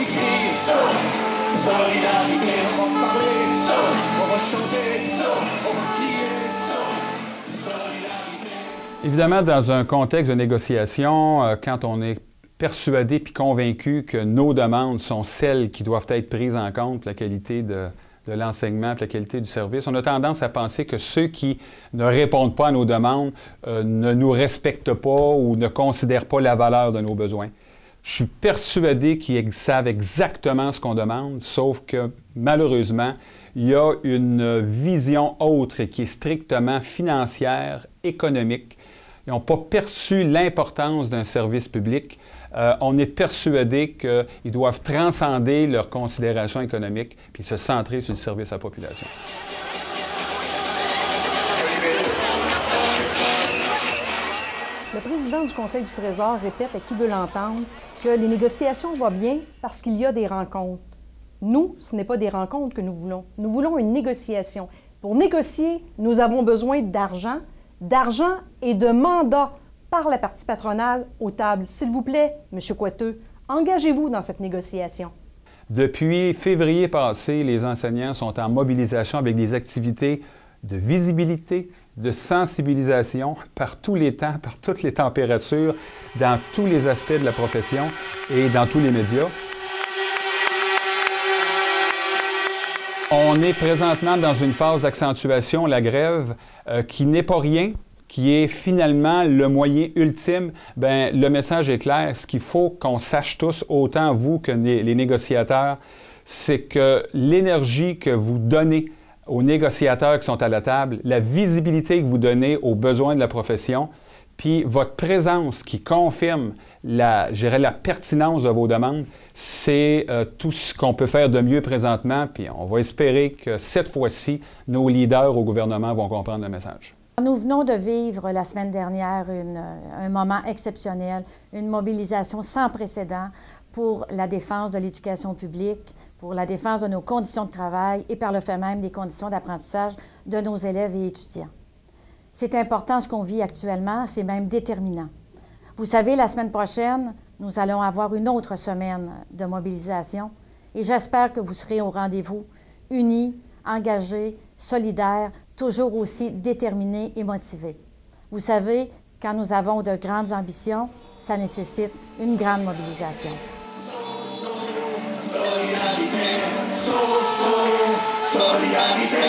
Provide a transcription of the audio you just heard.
y crier solidarité, on va parler on va chanter on va crier solidarité. Évidemment, dans un contexte de négociation, quand on est persuadé puis convaincu que nos demandes sont celles qui doivent être prises en compte pour la qualité de l'enseignement, pour la qualité du service, on a tendance à penser que ceux qui ne répondent pas à nos demandes ne nous respectent pas ou ne considèrent pas la valeur de nos besoins. Je suis persuadé qu'ils savent exactement ce qu'on demande, sauf que malheureusement, il y a une vision autre qui est strictement financière, économique. Ils n'ont pas perçu l'importance d'un service public. On est persuadé qu'ils doivent transcender leurs considérations économiques puis se centrer sur le service à la population. Le président du Conseil du Trésor répète à qui veut l'entendre que les négociations vont bien parce qu'il y a des rencontres. Nous, ce n'est pas des rencontres que nous voulons. Nous voulons une négociation. Pour négocier, nous avons besoin d'argent et de mandats par la partie patronale aux tables. S'il vous plaît, M. Coiteux, engagez-vous dans cette négociation. Depuis février passé, les enseignants sont en mobilisation avec des activités de visibilité, de sensibilisation par tous les temps, par toutes les températures, dans tous les aspects de la profession et dans tous les médias. On est présentement dans une phase d'accentuation, la grève, qui n'est pas rien, qui est finalement le moyen ultime. Bien, le message est clair. Ce qu'il faut qu'on sache tous, autant vous que les négociateurs, c'est que l'énergie que vous donnez aux négociateurs qui sont à la table, la visibilité que vous donnez aux besoins de la profession, puis votre présence qui confirme la pertinence de vos demandes, c'est tout ce qu'on peut faire de mieux présentement, puis on va espérer que cette fois-ci, nos leaders au gouvernement vont comprendre le message. Nous venons de vivre la semaine dernière un moment exceptionnel, une mobilisation sans précédent pour la défense de l'éducation publique, pour la défense de nos conditions de travail et par le fait même des conditions d'apprentissage de nos élèves et étudiants. C'est important ce qu'on vit actuellement, c'est même déterminant. Vous savez, la semaine prochaine, nous allons avoir une autre semaine de mobilisation et j'espère que vous serez au rendez-vous, unis, engagés, solidaires, toujours aussi déterminés et motivés. Vous savez, quand nous avons de grandes ambitions, ça nécessite une grande mobilisation. Solidarité, solidarité.